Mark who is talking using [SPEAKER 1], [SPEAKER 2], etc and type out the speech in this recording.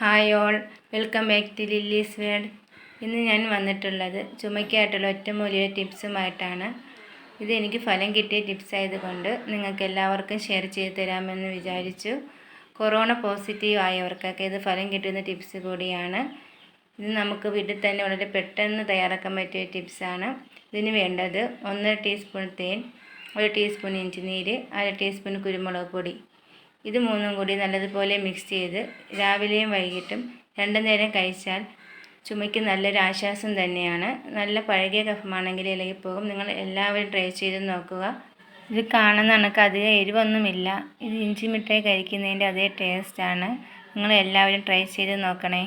[SPEAKER 1] Hi all, welcome back to Lilly's world. ഇന്ന് ഞാൻ വന്നിട്ടുള്ളത് ചുമയ്ക്കായിട്ടുള്ള ഒറ്റമൂലിയുടെ ടിപ്സുമായിട്ടാണ്. ഇത് എനിക്ക് ഫലം കിട്ടിയ ടിപ്സ് ആയതുകൊണ്ട് നിങ്ങൾക്ക് എല്ലാവർക്കും ഷെയർ ചെയ്ത് തരാമെന്ന് വിചാരിച്ചു. കൊറോണ പോസിറ്റീവ് ആയവർക്കൊക്കെ ഇത് ഫലം കിട്ടുന്ന ടിപ്സ് കൂടിയാണ്. ഇത് നമുക്ക് വീട്ടിൽ തന്നെ വളരെ പെട്ടെന്ന് തയ്യാറാക്കാൻ പറ്റിയ ടിപ്സാണ്. ഇതിന് വേണ്ടത് 1 ടീസ്പൂൺ തേൻ, 1 ടീസ്പൂൺ ഇഞ്ചി നീര്, 1/2 ടീസ്പൂൺ കുരുമുളക് പൊടി. ഇത് മൂന്നും കൂടി നല്ലതുപോലെ മിക്സ് ചെയ്ത് രാവിലെയും വൈകിട്ടും 2 നേരം കഴിച്ചാൽ ചുമയ്ക്ക് നല്ലൊരു ആശ്വാസം തന്നെയാണ്. നല്ല പഴകിയ കഫമാണെങ്കിൽ ഇളകിപ്പോകും. നിങ്ങൾ എല്ലാവരും ട്രൈ ചെയ്ത് നോക്കുക. ഇത് കാണുന്ന കണക്ക് അധികം എരിവൊന്നുമില്ല. ഇത് ഇഞ്ചി മിഠായി കഴിക്കുന്നതിൻ്റെ അതേ ടേസ്റ്റാണ്. നിങ്ങൾ എല്ലാവരും ട്രൈ ചെയ്ത് നോക്കണേ.